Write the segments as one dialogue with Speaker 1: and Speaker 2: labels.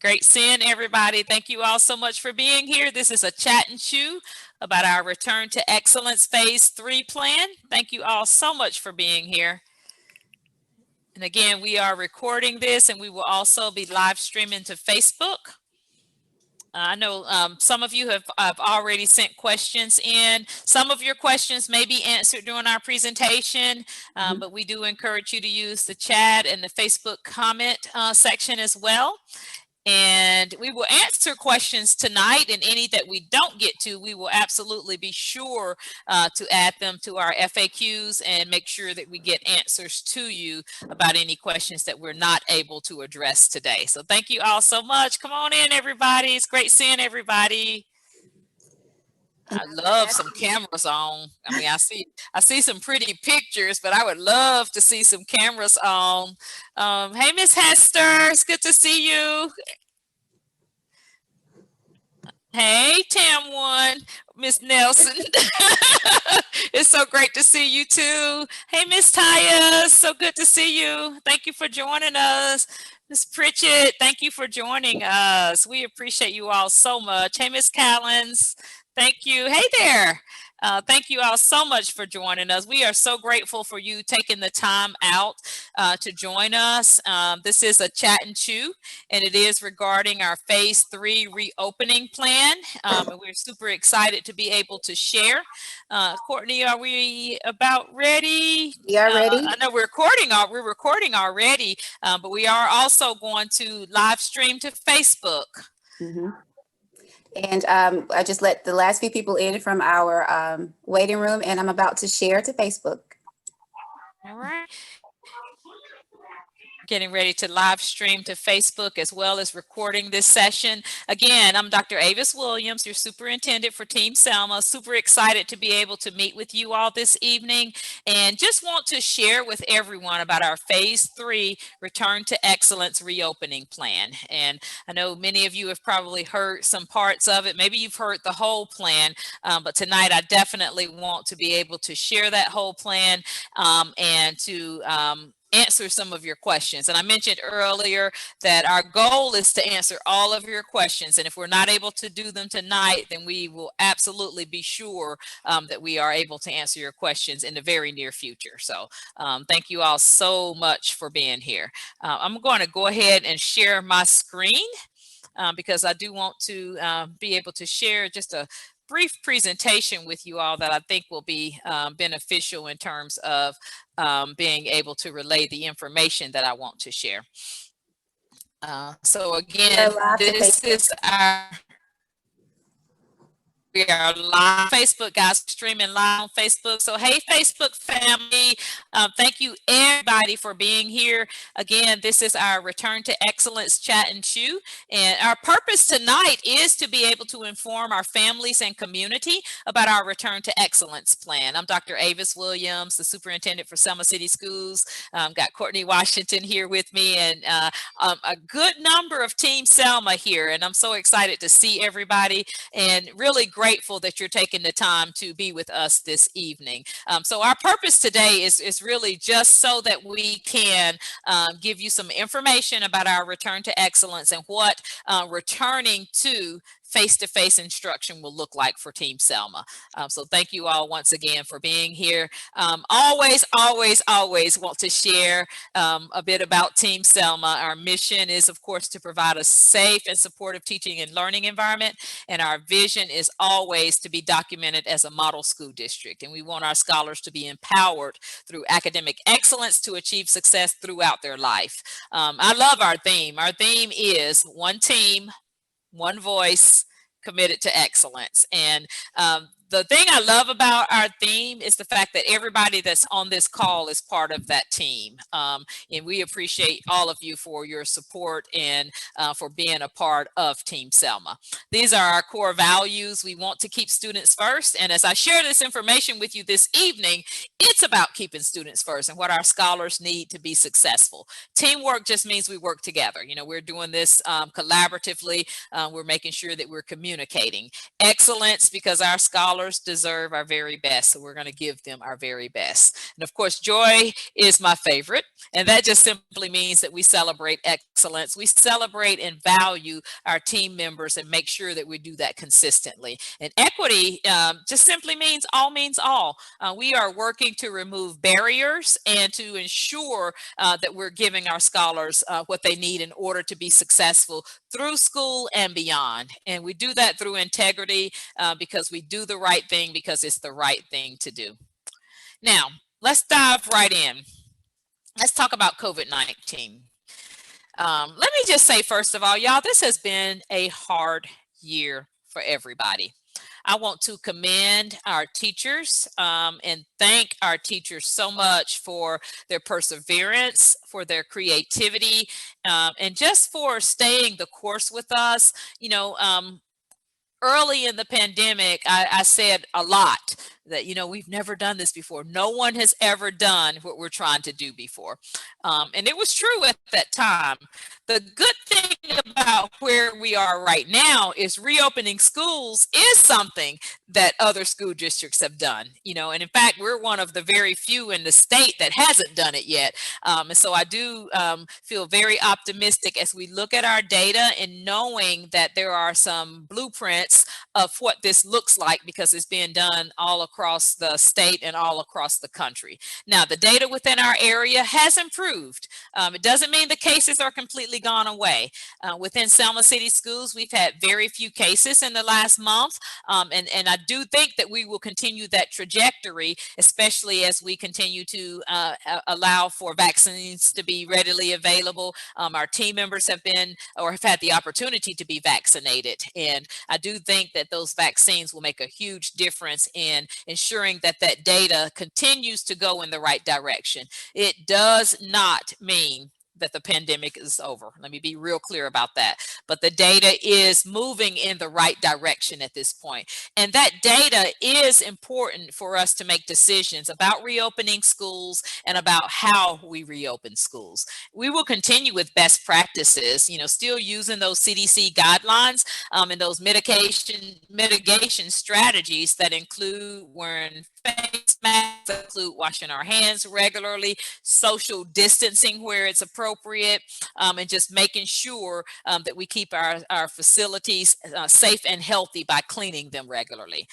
Speaker 1: Great seeing everybody. Thank you all so much for being here. This is a chat and chew about our Return to Excellence Phase 3 plan. Thank you all so much for being here. And again, we are recording this and we will also be live streaming to Facebook. I know some of you have already sent questions in. Some of your questions may be answered during our presentation, but we do encourage you to use the chat and the Facebook comment section as well. And we will answer questions tonight, and any that we don't get to, we will absolutely be sure to add them to our FAQs and make sure that we get answers to you about any questions that we're not able to address today. So thank you all so much. Come on in, everybody. It's great seeing everybody. I love some cameras on. I mean, I see some pretty pictures, but I would love to see some cameras on. Hey, Miss Hester, it's good to see you. Hey, Tam One, Miss Nelson. It's so great to see you too. Hey, Miss Taya, so good to see you. Thank you for joining us. Miss Pritchett, thank you for joining us. We appreciate you all so much. Hey, Miss Callens. Thank you. Hey there. Thank you all so much for joining us. We are so grateful for you taking the time out to join us. This is a chat and chew, and it is regarding our Phase 3 reopening plan. And we're super excited to be able to share. Courtney, are we about ready?
Speaker 2: We are ready.
Speaker 1: I know we're recording already, but we are also going to live stream to Facebook.
Speaker 2: And I just let the last few people in from our waiting room, and I'm about to share to Facebook.
Speaker 1: All right. Getting ready to live stream to Facebook as well as recording this session. Again, I'm Dr. Avis Williams, your superintendent for Team Selma. Super excited to be able to meet with you all this evening, and just want to share with everyone about our Phase 3 Return to Excellence reopening plan. And I know many of you have probably heard some parts of it. Maybe you've heard the whole plan, but tonight I definitely want to be able to share that whole plan and to answer some of your questions. And I mentioned earlier that our goal is to answer all of your questions. And if we're not able to do them tonight, then we will absolutely be sure that we are able to answer your questions in the very near future. So thank you all so much for being here. I'm going to go ahead and share my screen because I do want to be able to share just a brief presentation with you all that I think will be beneficial in terms of being able to relay the information that I want to share. So again, this is our... We are live on Facebook, guys, streaming live on Facebook. So, hey, Facebook family, thank you everybody for being here. Again, this is our Return to Excellence Chat and Chew. And our purpose tonight is to be able to inform our families and community about our Return to Excellence plan. I'm Dr. Avis Williams, the superintendent for Selma City Schools. Got Courtney Washington here with me, and a good number of Team Selma here. And I'm so excited to see everybody, and really grateful that you're taking the time to be with us this evening. So our purpose today is really just so that we can give you some information about our Return to Excellence and what returning to face-to-face instruction will look like for Team Selma. So thank you all once again for being here. Always want to share a bit about Team Selma. Our mission is, of course, to provide a safe and supportive teaching and learning environment. And our vision is always to be documented as a model school district. And we want our scholars to be empowered through academic excellence to achieve success throughout their life. I love our theme. Our theme is one team, one voice, committed to excellence. And the thing I love about our theme is the fact that everybody that's on this call is part of that team. And we appreciate all of you for your support and for being a part of Team Selma. These are our core values. We want to keep students first. And as I share this information with you this evening, it's about keeping students first and what our scholars need to be successful. Teamwork just means we work together. You know, we're doing this collaboratively. We're making sure that we're communicating. Excellence, because our scholars deserve our very best, so we're going to give them our very best. And of course, joy is my favorite, and that just simply means that we celebrate excellence excellence. We celebrate and value our team members and make sure that we do that consistently. And equity just simply means all. We are working to remove barriers and to ensure that we're giving our scholars what they need in order to be successful through school and beyond. And we do that through integrity because we do the right thing because it's the right thing to do. Now, let's dive right in. Let's talk about COVID-19. Let me just say, first of all, y'all, this has been a hard year for everybody. I want to commend our teachers and thank our teachers so much for their perseverance, for their creativity, and just for staying the course with us. You know, early in the pandemic, I said a lot that, you know, we've never done this before. No one has ever done what we're trying to do before. And it was true at that time. The good thing about where we are right now is reopening schools is something that other school districts have done, you know, and in fact, we're one of the very few in the state that hasn't done it yet. And so I do feel very optimistic as we look at our data and knowing that there are some blueprints of what this looks like because it's being done all across the state and all across the country. Now, the data within our area has improved. It doesn't mean the cases are completely gone away. Within Selma City Schools, we've had very few cases in the last month, and I do think that we will continue that trajectory, especially as we continue to allow for vaccines to be readily available. Our team members have been or have had the opportunity to be vaccinated, and I do think that those vaccines will make a huge difference in ensuring that that data continues to go in the right direction. It does not mean that the pandemic is over. Let me be real clear about that. But the data is moving in the right direction at this point. And that data is important for us to make decisions about reopening schools and about how we reopen schools. We will continue with best practices, you know, still using those CDC guidelines and those mitigation strategies that include wearing face masks, include washing our hands regularly, social distancing where it's appropriate, and just making sure that we keep our facilities safe and healthy by cleaning them regularly.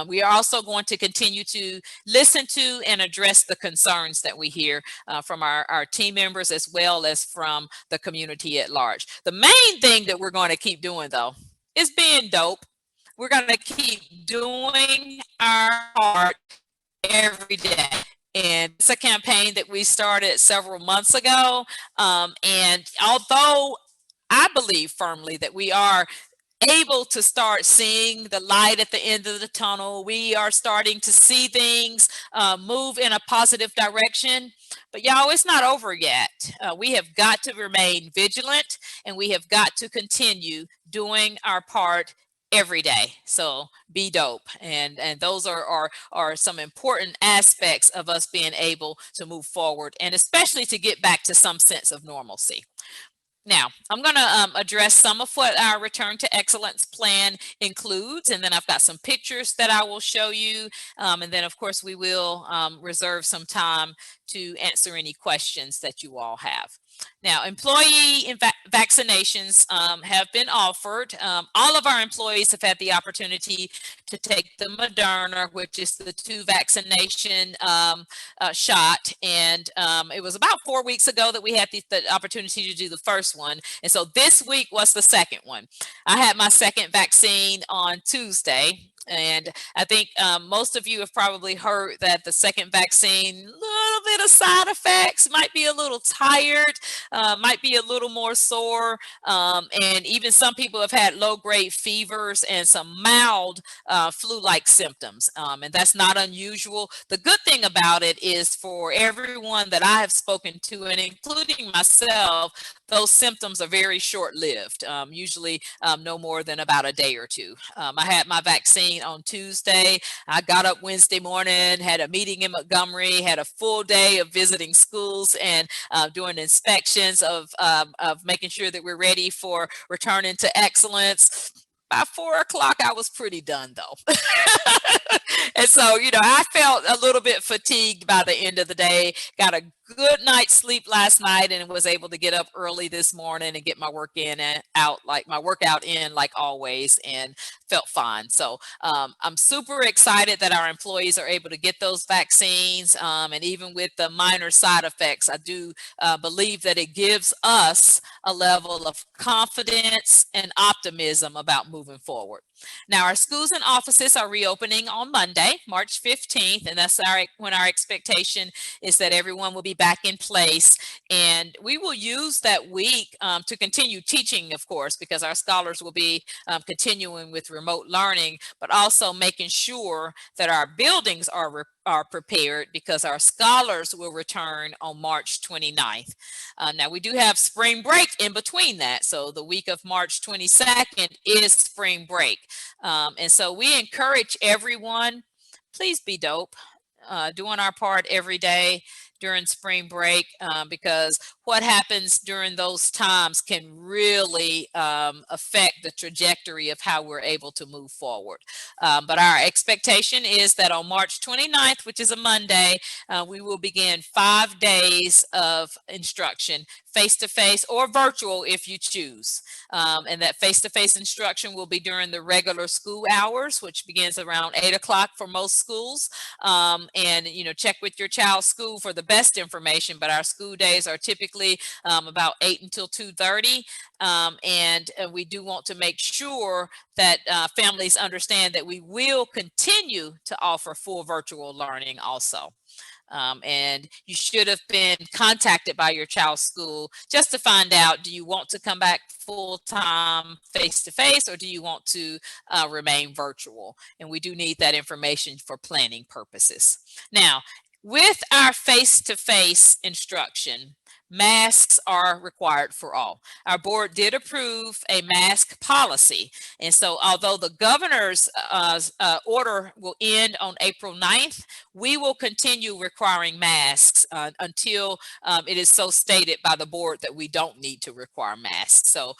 Speaker 1: We are also going to continue to listen to and address the concerns that we hear from our team members as well as from the community at large. The main thing that we're going to keep doing, though, is being dope. We're going to keep doing our part every day. And it's a campaign that we started several months ago. And although I believe firmly that we are able to start seeing the light at the end of the tunnel, we are starting to see things move in a positive direction. But y'all, it's not over yet. We have got to remain vigilant and we have got to continue doing our part every day. So be dope. And those are some important aspects of us being able to move forward and especially to get back to some sense of normalcy. Now, I'm going to address some of what our Return to Excellence plan includes, and then I've got some pictures that I will show you, and then, of course, we will reserve some time to answer any questions that you all have. Now, employee vaccinations have been offered. All of our employees have had the opportunity to take the Moderna, which is the 2 vaccination shot. And it was about 4 weeks ago that we had the opportunity to do the first one. And so this week was the second one. I had my second vaccine on Tuesday. And I think most of you have probably heard that the second vaccine, a little bit of side effects, might be a little tired, might be a little more sore, and even some people have had low-grade fevers and some mild flu-like symptoms, and that's not unusual. The good thing about it is for everyone that I have spoken to, and including myself, those symptoms are very short-lived, usually no more than about a day or two. I had my vaccine on Tuesday. I got up Wednesday morning, had a meeting in Montgomery, had a full day of visiting schools and doing inspections of making sure that we're ready for returning to excellence. By 4 o'clock, I was pretty done though. And so, you know, I felt a little bit fatigued by the end of the day, got a good night's sleep last night and was able to get up early this morning and get my work in and out, like my workout in like always, and felt fine. So I'm super excited that our employees are able to get those vaccines. And even with the minor side effects, I do believe that it gives us a level of confidence and optimism about moving forward. Now, our schools and offices are reopening on Monday, March 15th, and that's when our expectation is that everyone will be back in place. And we will use that week to continue teaching, of course, because our scholars will be continuing with remote learning, but also making sure that our buildings are prepared because our scholars will return on March 29th. Now, we do have spring break in between that. So the week of March 22nd is spring break. And so we encourage everyone, please be dope, doing our part every day during spring break, because what happens during those times can really affect the trajectory of how we're able to move forward. But our expectation is that on March 29th, which is a Monday, we will begin 5 days of instruction, face-to-face or virtual if you choose. And that face-to-face instruction will be during the regular school hours, which begins around 8 o'clock for most schools. And check with your child's school for the best information, but our school days are typically about 8 until 2:30. And we do want to make sure that families understand that we will continue to offer full virtual learning also. And you should have been contacted by your child's school just to find out, do you want to come back full-time face-to-face, or do you want to remain virtual? And we do need that information for planning purposes. Now, with our face-to-face instruction, masks are required for all. Our board did approve a mask policy. And so although the governor's order will end on April 9th, we will continue requiring masks until it is so stated by the board that we don't need to require masks. So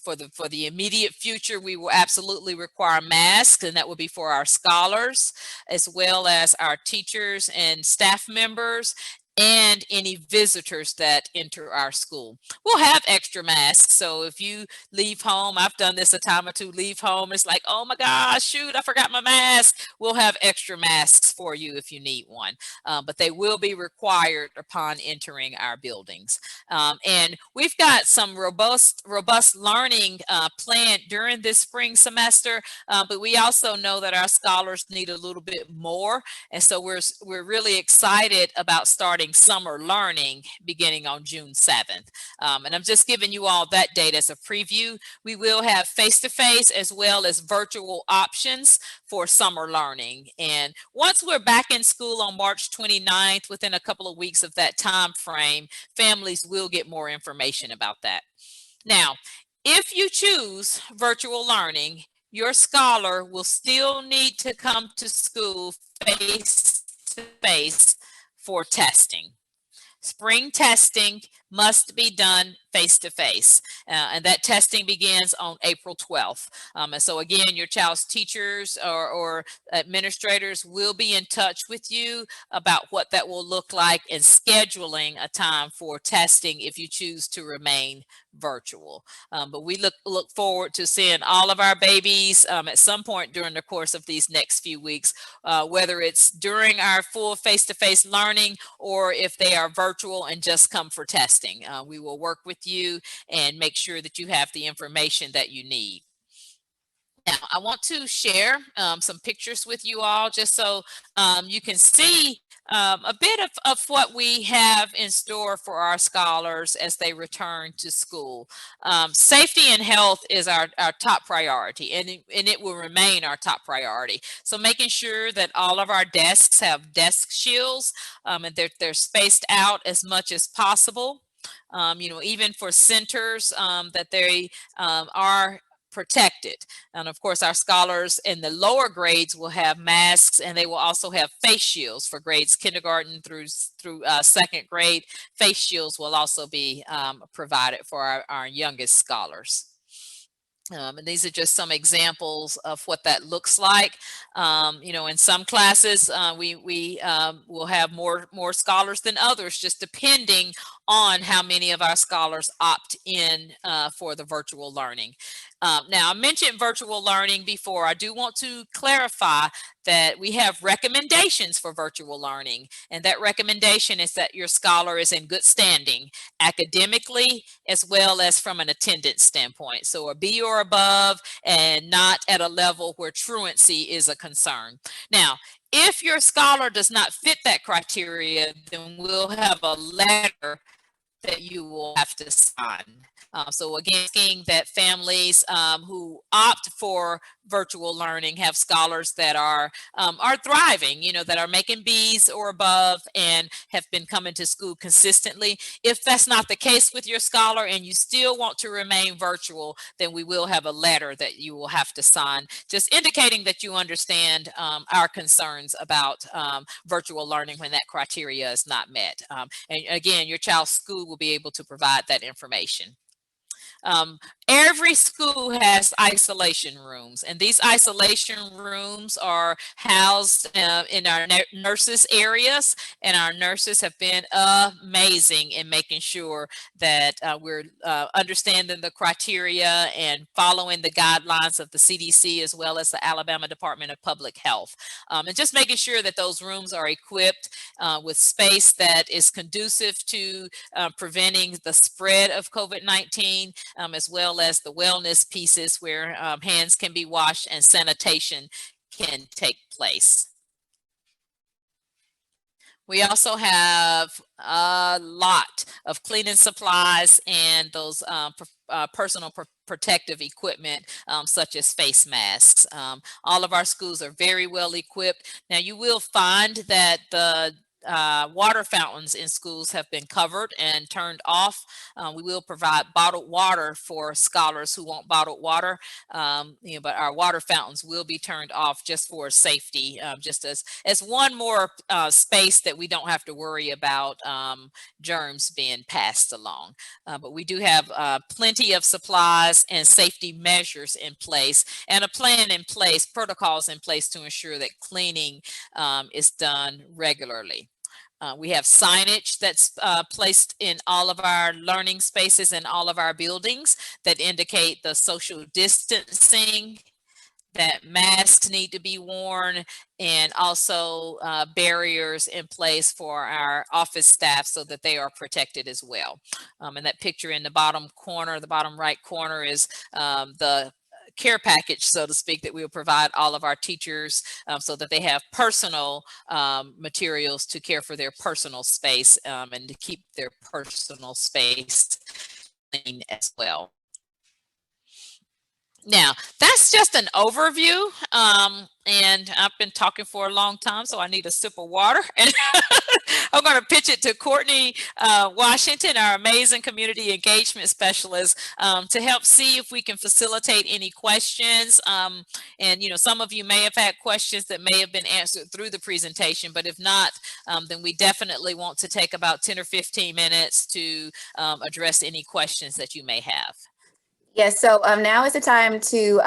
Speaker 1: for the immediate future, we will absolutely require masks, and that will be for our scholars as well as our teachers and staff members and any visitors that enter our school. We'll have extra masks. So if you leave home, I've done this a time or two, leave home, it's like, oh my gosh, shoot, I forgot my mask. We'll have extra masks for you if you need one. But they will be required upon entering our buildings. And we've got some robust learning planned during this spring semester, but we also know that our scholars need a little bit more. And so we're really excited about starting summer learning beginning on June 7th. And I'm just giving you all that data as a preview. We will have face-to-face as well as virtual options for summer learning. And once we're back in school on March 29th, within a couple of weeks of that time frame, families will get more information about that. Now, if you choose virtual learning, your scholar will still need to come to school face-to-face for testing. Spring testing must be done face-to-face, and that testing begins on April 12th. And so again, your child's teachers or administrators will be in touch with you about what that will look like and scheduling a time for testing if you choose to remain virtual. But we look forward to seeing all of our babies at some point during the course of these next few weeks, whether it's during our full face-to-face learning or if they are virtual and just come for testing. We will work with you and make sure that you have the information that you need. Now, I want to share some pictures with you all just so you can see a bit of what we have in store for our scholars as they return to school. Safety and health is our top priority, and it will remain our top priority. So making sure that all of our desks have desk shields and they're spaced out as much as possible. Even for centers that they are protected. And of course, our scholars in the lower grades will have masks, and they will also have face shields for grades kindergarten through second grade. Face shields will also be provided for our youngest scholars. And these are just some examples of what that looks like. In some classes, we will have more scholars than others, just depending on how many of our scholars opt in for the virtual learning. Now, I mentioned virtual learning before. I do want to clarify that we have recommendations for virtual learning, and that recommendation is that your scholar is in good standing academically as well as from an attendance standpoint. So a B or above, and not at a level where truancy is a concern. Now, if your scholar does not fit that criteria, then we'll have a letter that you will have to sign. So again, asking that families who opt for virtual learning have scholars that are thriving, that are making B's or above and have been coming to school consistently. If that's not the case with your scholar and you still want to remain virtual, then we will have a letter that you will have to sign, just indicating that you understand our concerns about virtual learning when that criteria is not met. And again, your child's school will be able to provide that information. Every school has isolation rooms, and these isolation rooms are housed in our nurses areas, and our nurses have been amazing in making sure that we're understanding the criteria and following the guidelines of the CDC as well as the Alabama Department of Public Health, and just making sure that those rooms are equipped with space that is conducive to preventing the spread of COVID-19, as well as the wellness pieces where hands can be washed and sanitation can take place. We also have a lot of cleaning supplies and those personal protective equipment, such as face masks. All of our schools are very well equipped. Now, you will find that the water fountains in schools have been covered and turned off. We will provide bottled water for scholars who want bottled water, but our water fountains will be turned off just for safety, just as one more space that we don't have to worry about germs being passed along. But we do have plenty of supplies and safety measures in place, and a plan in place, protocols in place to ensure that cleaning is done regularly. We have signage that's placed in all of our learning spaces and all of our buildings that indicate the social distancing, that masks need to be worn, and also barriers in place for our office staff so that they are protected as well. And that picture in the bottom corner, the bottom right corner, is the care package, so to speak, that we will provide all of our teachers so that they have personal materials to care for their personal space and to keep their personal space clean as well. Now, that's just an overview, and I've been talking for a long time, so I need a sip of water. And I'm going to pitch it to Courtney Washington, our amazing community engagement specialist, to help see if we can facilitate any questions. And, some of you may have had questions that may have been answered through the presentation, but if not, then we definitely want to take about 10 or 15 minutes to address any questions that you may have.
Speaker 2: Yes, so now is the time to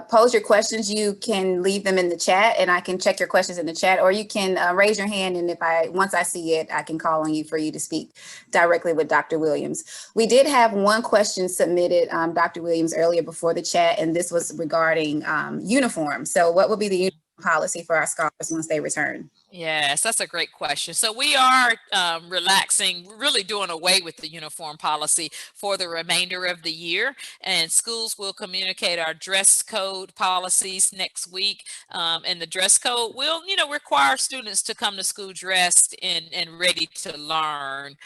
Speaker 2: pose your questions. You can leave them in the chat and I can check your questions in the chat, or you can raise your hand, and once I see it, I can call on you for you to speak directly with Dr. Williams. We did have one question submitted, Dr. Williams, earlier before the chat, and this was regarding uniforms. So what will be the uniform policy for our scholars once they return?
Speaker 1: Yes, that's a great question. So we are relaxing, really doing away with the uniform policy for the remainder of the year, and schools will communicate our dress code policies next week. And the dress code will, require students to come to school dressed and ready to learn.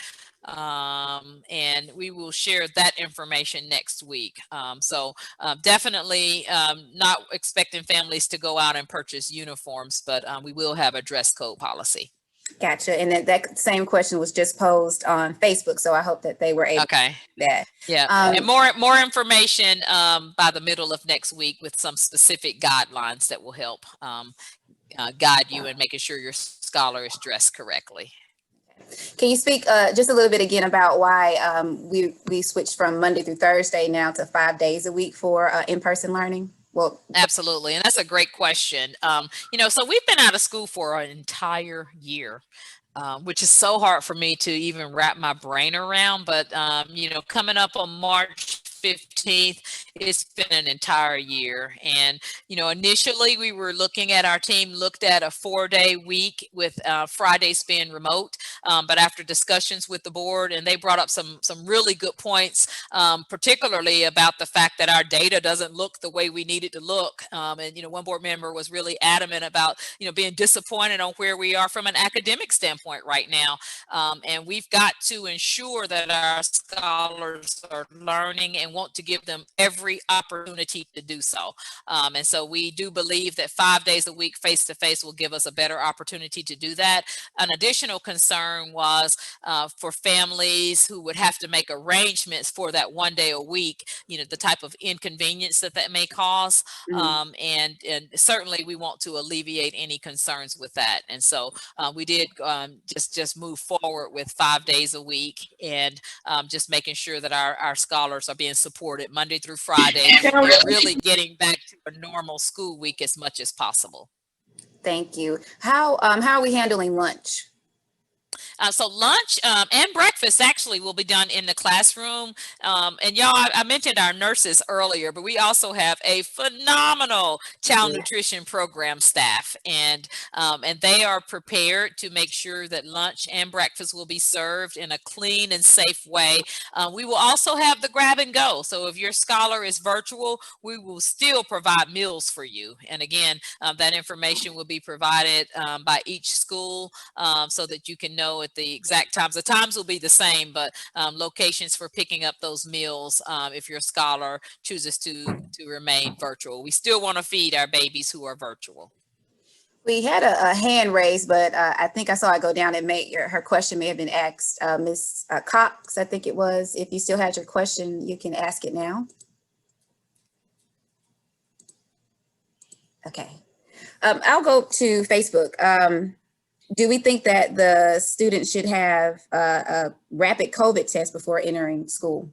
Speaker 1: And we will share that information next week. So definitely not expecting families to go out and purchase uniforms, but we will have a dress code policy.
Speaker 2: Gotcha. And that same question was just posed on Facebook, so I hope that they were able to do that.
Speaker 1: Yeah, and more information by the middle of next week with some specific guidelines that will help guide you in making sure your scholar is dressed correctly.
Speaker 2: Can you speak just a little bit again about why we switched from Monday through Thursday now to 5 days a week for in-person learning? Well,
Speaker 1: Absolutely. And that's a great question. So we've been out of school for an entire year. Which is so hard for me to even wrap my brain around. But, coming up on March 15th, it's been an entire year. And, initially we were looking at, our team looked at a 4-day week with Fridays being remote. But after discussions with the board, and they brought up some really good points, particularly about the fact that our data doesn't look the way we need it to look. One board member was really adamant about, being disappointed on where we are from an academic standpoint right now. And we've got to ensure that our scholars are learning and want to give them every opportunity to do so. And so we do believe that 5 days a week face-to-face will give us a better opportunity to do that. An additional concern was for families who would have to make arrangements for that 1 day a week, the type of inconvenience that may cause. And certainly we want to alleviate any concerns with that. And so we did just move forward with 5 days a week, and just making sure that our scholars are being supported Monday through Friday, and really getting back to a normal school week as much as possible.
Speaker 2: Thank you. How are we handling lunch?
Speaker 1: So lunch and breakfast actually will be done in the classroom. And y'all, I mentioned our nurses earlier, but we also have a phenomenal child nutrition program staff, and they are prepared to make sure that lunch and breakfast will be served in a clean and safe way. We will also have the grab and go. So if your scholar is virtual, we will still provide meals for you. And again, that information will be provided by each school, so that you can know at the exact times. The times will be the same, but locations for picking up those meals if your scholar chooses to remain virtual. We still want to feed our babies who are virtual.
Speaker 2: We had a hand raised, but I think I saw it go down, and her question may have been asked. Ms. Cox, I think it was. If you still had your question, you can ask it now. Okay. I'll go to Facebook. Do we think that the students should have a rapid COVID test before entering school?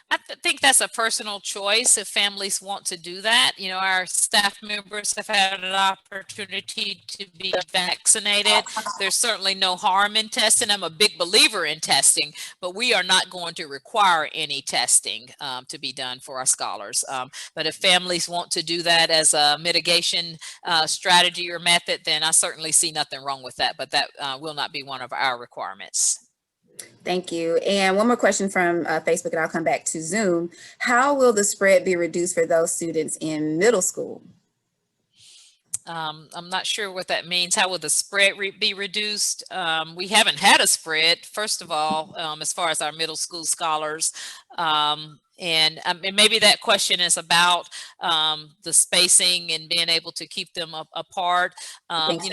Speaker 1: I think that's a personal choice if families want to do that. Our staff members have had an opportunity to be vaccinated. There's certainly no harm in testing. I'm a big believer in testing, but we are not going to require any testing to be done for our scholars. But if families want to do that as a mitigation strategy or method, then I certainly see nothing wrong with that, but that will not be one of our requirements.
Speaker 2: Thank you. And one more question from Facebook, and I'll come back to Zoom. How will the spread be reduced for those students in middle school?
Speaker 1: I'm not sure what that means. How will the spread be reduced? We haven't had a spread, first of all, as far as our middle school scholars. And maybe that question is about the spacing and being able to keep them apart.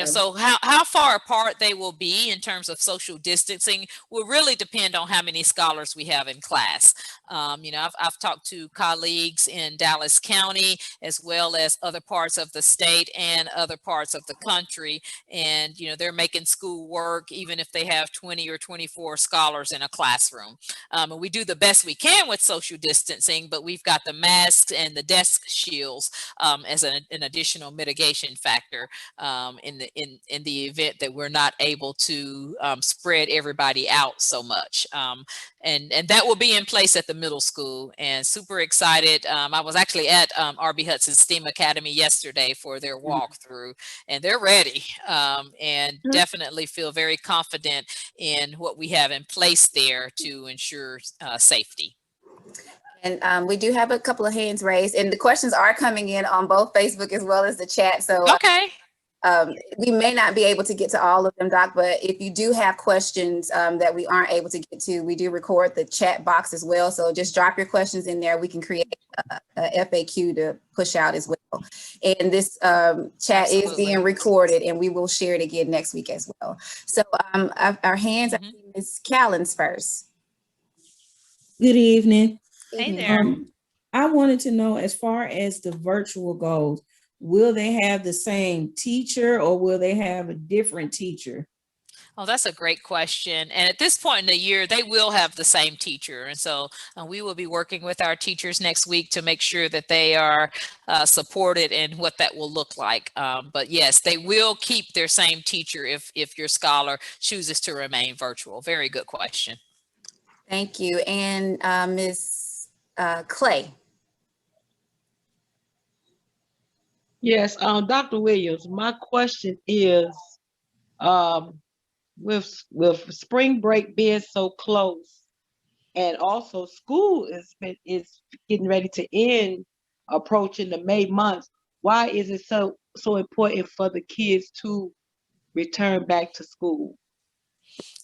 Speaker 1: So how far apart they will be in terms of social distancing will really depend on how many scholars we have in class. I've talked to colleagues in Dallas County, as well as other parts of the state and other parts of the country. And, they're making school work even if they have 20 or 24 scholars in a classroom. And we do the best we can with social distancing, but we've got the masks and the desk shields as an additional mitigation factor in the event that we're not able to spread everybody out so much. And that will be in place at the middle school, and super excited. I was actually at RB Hudson STEAM Academy yesterday for their walkthrough, and they're ready, and definitely feel very confident in what we have in place there to ensure safety.
Speaker 2: And we do have a couple of hands raised, and the questions are coming in on both Facebook as well as the chat. So
Speaker 1: okay.
Speaker 2: We may not be able to get to all of them, Doc, but if you do have questions that we aren't able to get to, we do record the chat box as well. So just drop your questions in there. We can create a FAQ to push out as well. And this chat is being recorded, and we will share it again next week as well. So our hands, I see Ms. Callens first.
Speaker 3: Good evening.
Speaker 1: Hey there.
Speaker 3: I wanted to know, as far as the virtual goes, will they have the same teacher or will they have a different teacher?
Speaker 1: Oh, that's a great question. And at this point in the year, they will have the same teacher. And so we will be working with our teachers next week to make sure that they are supported in what that will look like. But yes, they will keep their same teacher if your scholar chooses to remain virtual. Very good question.
Speaker 2: Thank you. And Ms. Clay.
Speaker 4: Yes, Dr. Williams, my question is, um, with spring break being so close, and also school is getting ready to end, approaching the May months. Why is it so important for the kids to return back to school?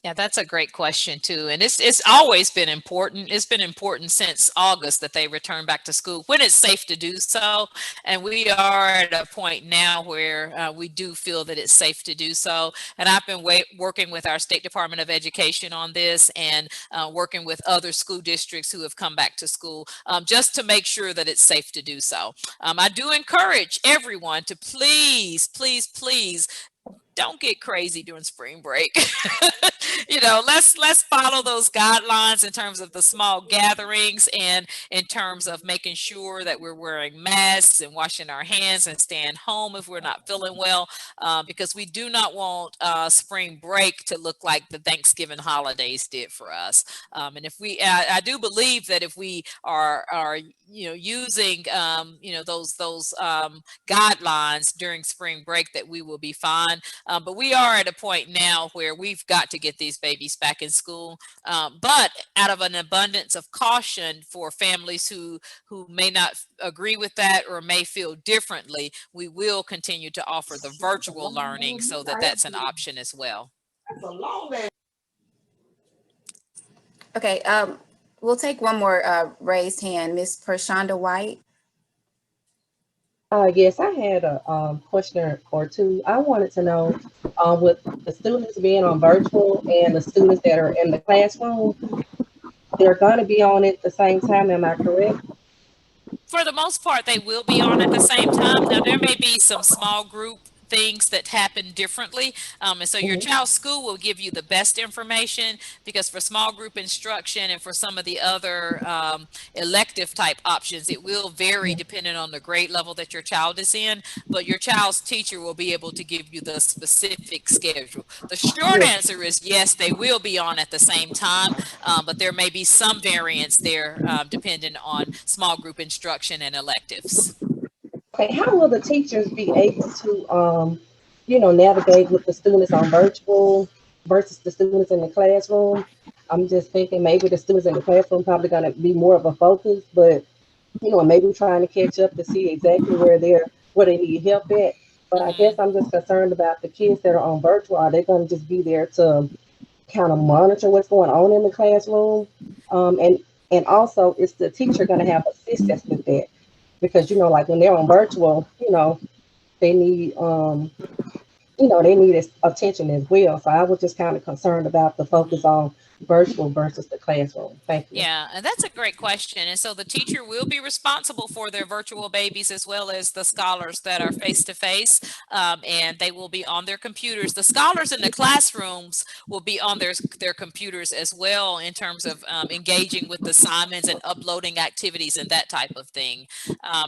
Speaker 1: Yeah, that's a great question too. And it's always been important. It's been important since August that they return back to school when it's safe to do so. And we are at a point now where we do feel that it's safe to do so. And I've been working with our State Department of Education on this and working with other school districts who have come back to school just to make sure that it's safe to do so. I do encourage everyone to please, please, please don't get crazy during spring break. Let's follow those guidelines in terms of the small gatherings and in terms of making sure that we're wearing masks and washing our hands and staying home if we're not feeling well, because we do not want spring break to look like the Thanksgiving holidays did for us. And if I do believe that if we are using those guidelines during spring break, that we will be fine. But we are at a point now where we've got to get these babies back in school. But out of an abundance of caution for families who may not agree with that or may feel differently, we will continue to offer the virtual learning so that that's an option as well.
Speaker 2: Okay, we'll take one more raised hand. Ms. Pershonda White.
Speaker 5: Yes, I had a question or two. I wanted to know, with the students being on virtual and the students that are in the classroom, they're going to be on it at the same time. Am I correct?
Speaker 1: For the most part, they will be on at the same time. Now, there may be some small group things that happen differently. And so your
Speaker 5: Mhm.
Speaker 1: child's school will give you the best information, because for small group instruction and for some of the other elective type options, it will vary depending on the grade level that your child is in. But your child's teacher will be able to give you the specific schedule. The short
Speaker 5: Yes.
Speaker 1: answer is yes, they will be on at the same time, but there may be some variance there depending on small group instruction and electives.
Speaker 5: Okay, how will the teachers be able to, navigate with the students on virtual versus the students in the classroom? I'm just thinking maybe the students in the classroom probably going to be more of a focus, but maybe trying to catch up to see exactly where they need help at. But I guess
Speaker 1: Mhm.
Speaker 5: I'm just concerned about the kids that are on virtual. Are they going to just be there to kind of monitor what's going on in the classroom? And also, is the teacher going to have assistance with that? Because like when they're on virtual, they need they need attention as well. So I was just kind of concerned about the focus
Speaker 1: Mhm.
Speaker 5: on virtual versus the classroom. Thank you.
Speaker 1: Yeah, and that's a great question. And so the teacher will be responsible for their virtual babies as well as the scholars that are face to face, and they will be on their computers. The scholars in the classrooms will be on their computers as well in terms of engaging with the assignments and uploading activities and that type of thing.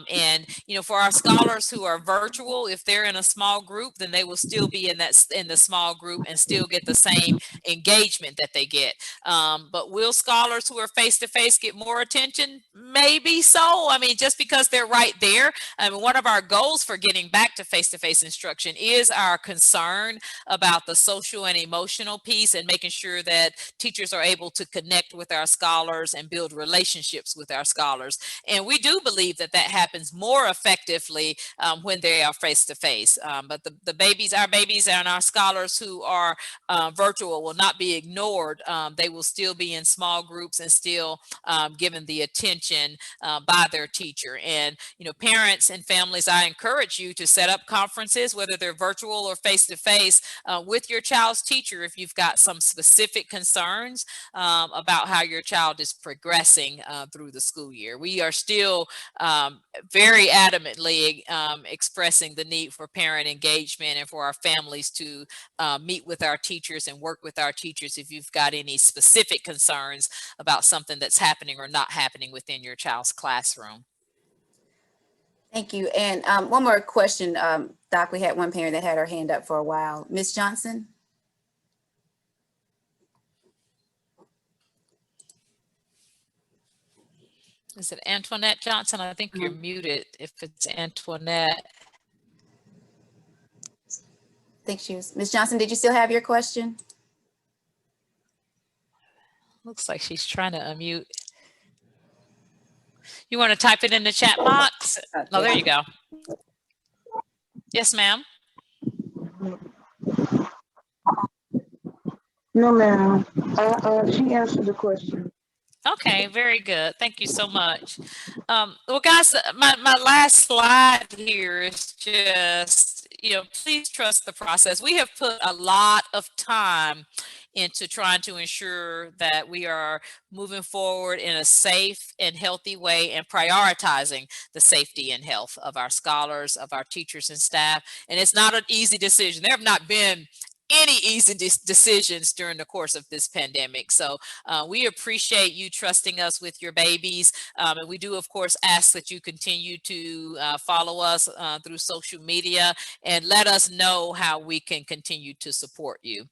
Speaker 1: And for our scholars who are virtual, if they're in a small group, then they will still be in the small group and still get the same engagement that they get. But will scholars who are face to face get more attention? Maybe so. I mean, just because they're right there. I mean, one of our goals for getting back to face instruction is our concern about the social and emotional piece and making sure that teachers are able to connect with our scholars and build relationships with our scholars. And we do believe that that happens more effectively when they are face to face. But our babies and our scholars who are virtual will not be ignored. They will still be in small groups and still given the attention education by their teacher. And, you know, parents and families, I encourage you to set up conferences, whether they're virtual or face-to-face, with your child's teacher if you've got some specific concerns about how your child is progressing through the school year. We are still very adamantly expressing the need for parent engagement and for our families to meet with our teachers and work with our teachers if you've got any specific concerns about something that's happening or not happening within your child's classroom.
Speaker 2: Thank you. And one more question, Doc. We had one parent that had her hand up for a while. Ms. Johnson?
Speaker 1: Is it Antoinette Johnson? I think you're muted if it's Antoinette.
Speaker 2: I think she was. Ms. Johnson, did you still have your question?
Speaker 1: Looks like she's trying to unmute. You want to type it in the chat box?
Speaker 2: Okay.
Speaker 1: Oh, there you go. Yes, ma'am.
Speaker 6: No, ma'am. She answered the question.
Speaker 1: Okay, very good. Thank you so much. Well, guys, my last slide here is just, you know, please trust the process. We have put a lot of time into trying to ensure that we are moving forward in a safe and healthy way and prioritizing the safety and health of our scholars, of our teachers and staff. And it's not an easy decision. There have not been any easy decisions during the course of this pandemic. So we appreciate you trusting us with your babies. And we do, of course, ask that you continue to follow us through social media and let us know how we can continue to support you.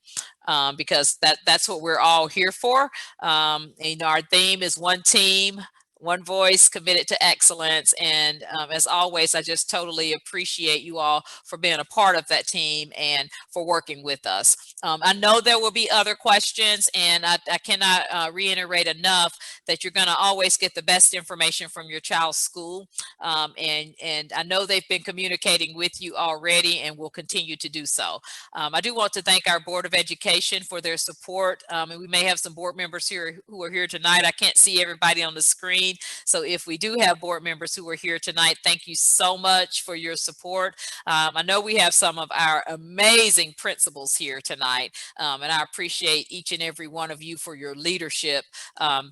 Speaker 1: Because that's what we're all here for. And, you know, our theme is one team, one voice, committed to excellence. And as always, I just totally appreciate you all for being a part of that team and for working with us. I know there will be other questions, and I cannot reiterate enough that you're going to always get the best information from your child's school. And I know they've been communicating with you already and will continue to do so. I do want to thank our Board of Education for their support. And we may have some board members here who are here tonight. I can't see everybody on the screen. So if we do have board members who are here tonight, thank you so much for your support. I know we have some of our amazing principals here tonight, and I appreciate each and every one of you for your leadership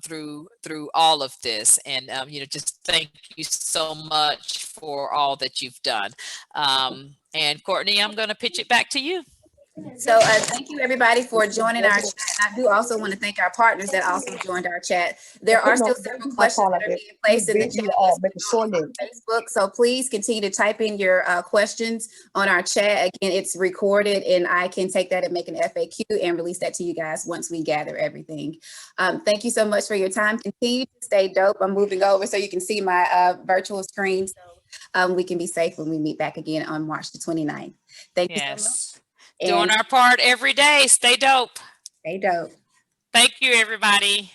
Speaker 1: through all of this. And you know, just thank you so much for all that you've done. And Courtney, I'm going to pitch it back to you.
Speaker 2: So thank you everybody for joining our chat. And I do also want to thank our partners that also joined our chat. There are still several questions that are being placed in the chat on Facebook. So please continue to type in your questions on our chat. Again, it's recorded and I can take that and make an FAQ and release that to you guys once we gather everything. Thank you so much for your time. Continue to stay dope. I'm moving over so you can see my virtual screen so we can be safe when we meet back again on March the 29th. Thank you so much.
Speaker 1: Doing our part every day. Stay dope.
Speaker 2: Stay dope.
Speaker 1: Thank you, everybody.